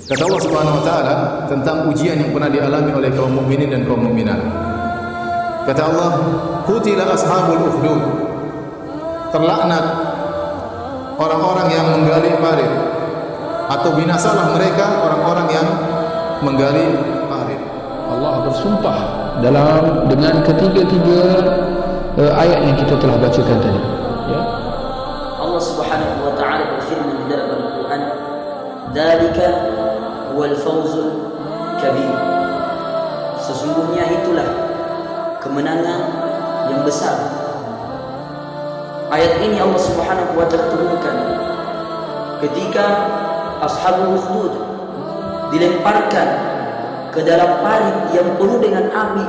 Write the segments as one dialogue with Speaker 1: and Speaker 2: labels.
Speaker 1: Kata Allah Subhanahu wa taala tentang ujian yang pernah dialami oleh kaum mukminin dan kaum mukminat. Kata Allah, "Qutila ashabul ukhdud." Terlaknat orang-orang yang menggali parit, atau binasalah mereka orang-orang yang menggali parit.
Speaker 2: Allah bersumpah dengan ketiga-tiga ayat yang kita telah bacakan tadi. Ya.
Speaker 3: Allah Subhanahu wa taala berfirman di dalam Al-Qur'an, "Dzalika huwal fawzul kabir." Sesungguhnya itulah kemenangan yang besar. Ayat ini Allah Subhanahu wa taala turunkan ketika ashabul ukhdud dilemparkan ke dalam parit yang penuh dengan api.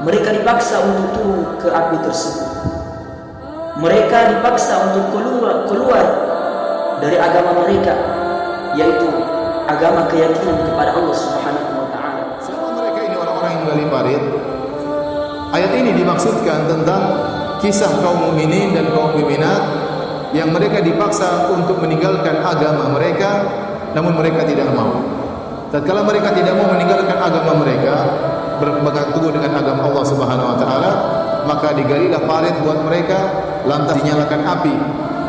Speaker 3: Mereka dipaksa untuk turun ke api tersebut. Mereka dipaksa untuk keluar dari agama mereka, yaitu agama keyakinan kepada Allah Subhanahu wa taala.
Speaker 1: Siapa mereka ini orang-orang yang menggali parit? Ayat ini dimaksudkan tentang kisah kaum mukminin dan kaum mukminat yang mereka dipaksa untuk meninggalkan agama mereka, namun mereka tidak mau. Tatkala mereka tidak mau meninggalkan agama mereka, berpegang teguh dengan agama Allah Subhanahu wa taala, maka digalilah parit buat mereka, lantas dinyalakan api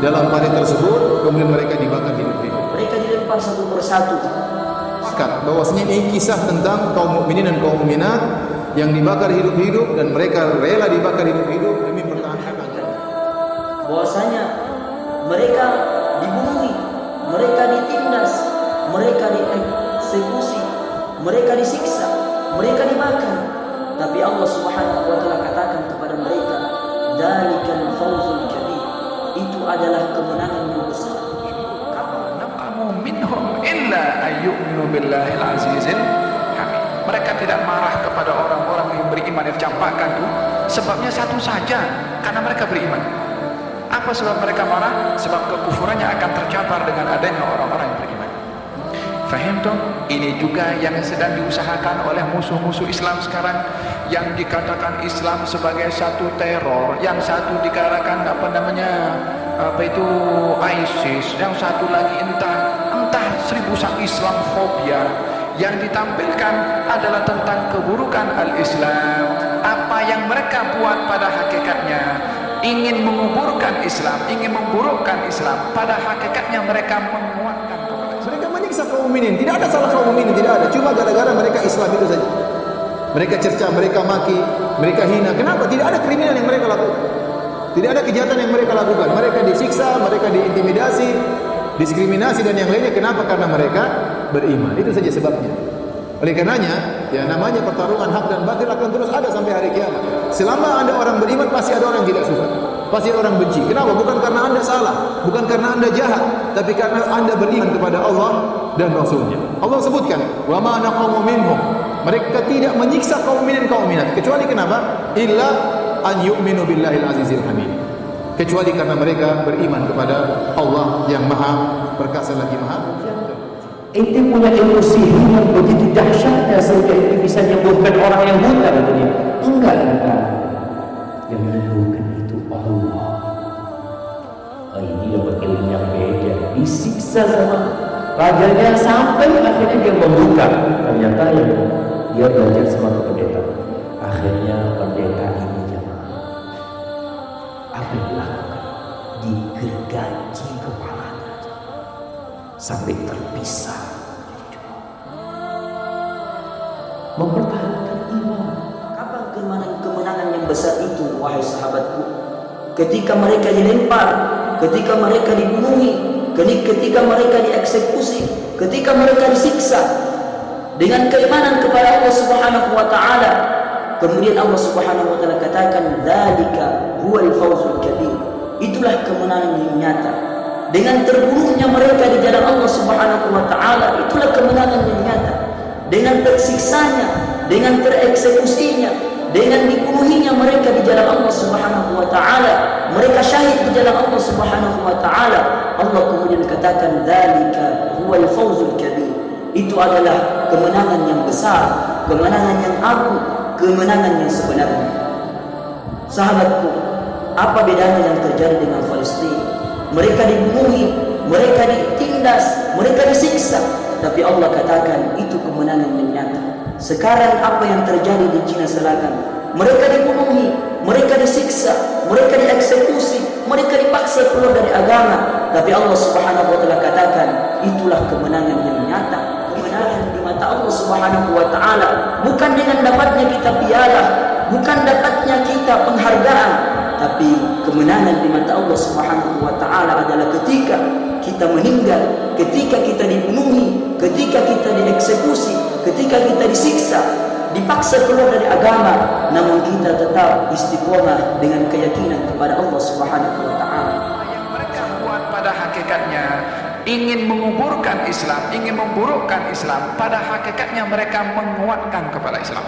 Speaker 1: dalam parit tersebut, kemudian mereka dibakar hidup-hidup.
Speaker 3: Mereka dilempar satu persatu.
Speaker 1: Sepakat bahwasanya ini kisah tentang kaum mukminin dan kaum mukminat yang dibakar hidup-hidup, dan mereka rela dibakar hidup-hidup demi mempertahankan agama.
Speaker 3: Bahwasanya mereka dibunuh, mereka ditindas, mereka dieksekusi, mereka disiksa, mereka dibakar. Tapi Allah Subhanahu wa taala katakan kepada mereka, "Dzalikal fawzul kabir." Itu adalah kemenangan yang besar.
Speaker 4: Naqamu minhum illa ayyuminu billahil azizil hamid. Mereka tidak marah kepada orang-orang yang beriman yang dicampakkan itu, sebabnya satu saja, karena mereka beriman. Apa sebab mereka marah? Sebab kekufurannya akan tercabar dengan adanya orang-orang yang beriman. Fahim toh? Ini juga yang sedang diusahakan oleh musuh-musuh Islam sekarang, yang dikatakan Islam sebagai satu teror, yang satu dikatakan ISIS, yang satu lagi entah 1000 Islamfobia. Yang ditampilkan adalah tentang keburukan al-Islam. Apa yang mereka buat pada hakikatnya ingin menguburkan Islam, ingin memburukkan Islam. Pada hakikatnya mereka menguatkan kepada Islam.
Speaker 1: Mereka menyiksa kaum mukminin, tidak ada salah kaum mukminin, tidak ada. Cuma gara-gara mereka Islam itu saja. Mereka cerca, mereka maki, mereka hina. Kenapa? Tidak ada kriminal yang mereka lakukan. Tidak ada kejahatan yang mereka lakukan. Mereka disiksa, mereka diintimidasi, diskriminasi dan yang lainnya. Kenapa? Karena mereka beriman. Itu saja sebabnya. Oleh karenanya, ya namanya pertarungan hak dan batil akan terus ada sampai hari kiamat. Selama Anda orang beriman, pasti ada orang yang tidak suka. Pasti ada orang benci. Kenapa? Bukan karena Anda salah, bukan karena Anda jahat, tapi karena Anda beriman kepada Allah dan Rasulnya. Allah sebutkan, "Wa ma naqamu minhum." Mereka tidak menyiksa kaum mukminin kaum mukminat kecuali kenapa? Illa an yu'minu billahil azizil hamid. Kecuali karena mereka beriman kepada Allah yang Maha Perkasa lagi Maha.
Speaker 5: Ente punya emosi yang begitu dahsyatnya sehingga itu bisa menyembuhkan orang yang buta dunia. Enggak. Yang menyembuhkan itu Allah. Ini dapat ilmu yang beda. Disiksa sama rajanya sampai akhirnya dia membuka. Ternyata yang dia belajar sama pendeta. Akhirnya pendeta ini jemaah apa yang dilakukan? Digergaji kepalanya sampai terpisah. Mempertahankan iman.
Speaker 3: Kapan kemenangan yang besar itu, wahai sahabatku? Ketika mereka dilempar, ketika mereka dibunuhi, ketika mereka dieksekusi, ketika mereka disiksa dengan keimanan kepada Allah Subhanahu wa taala. Kemudian Allah Subhanahu wa taala katakan, "Dzalika huwal fawzul kabir." Itulah kemenangan yang nyata. Dengan terbunuhnya mereka di jalan Allah Subhanahu wa taala, itulah kemenangan yang nyata. Dengan tersiksanya, dengan tereksekusinya, dengan dibunuhinya mereka di jalan Allah Subhanahu wa taala, mereka syahid di jalan Allah Subhanahu wa taala. Allah kemudian katakan, "Dzalika huwal fawzul kabir." Itu adalah kemenangan yang besar, kemenangan yang agung, kemenangan yang sebenarnya. Sahabatku, apa bedanya yang terjadi dengan Palestina? Mereka dibunuhi, mereka ditindas, mereka disiksa, tapi Allah katakan itu kemenangan yang nyata. Sekarang apa yang terjadi di Cina Selatan? Mereka dibunuhi, mereka disiksa, mereka dieksekusi, mereka dipaksa keluar dari agama, tapi Allah Subhanahu wa taala katakan itulah kemenangan yang nyata. Kemenangan di mata Allah Subhanahu wa taala bukan dengan dapatnya kita piala, bukan dapatnya kita penghargaan, tapi kemenangan di mata Allah Subhanahu wa taala adalah ketika kita meninggal, ketika kita dibunuhi, ketika kita dieksekusi, ketika kita disiksa, dipaksa keluar dari agama, namun kita tetap istiqomah dengan keyakinan kepada Allah Subhanahu wa taala.
Speaker 4: Yang mereka buat pada hakikatnya ingin menguburkan Islam, ingin memburukkan Islam, pada hakikatnya mereka menguatkan kepada Islam.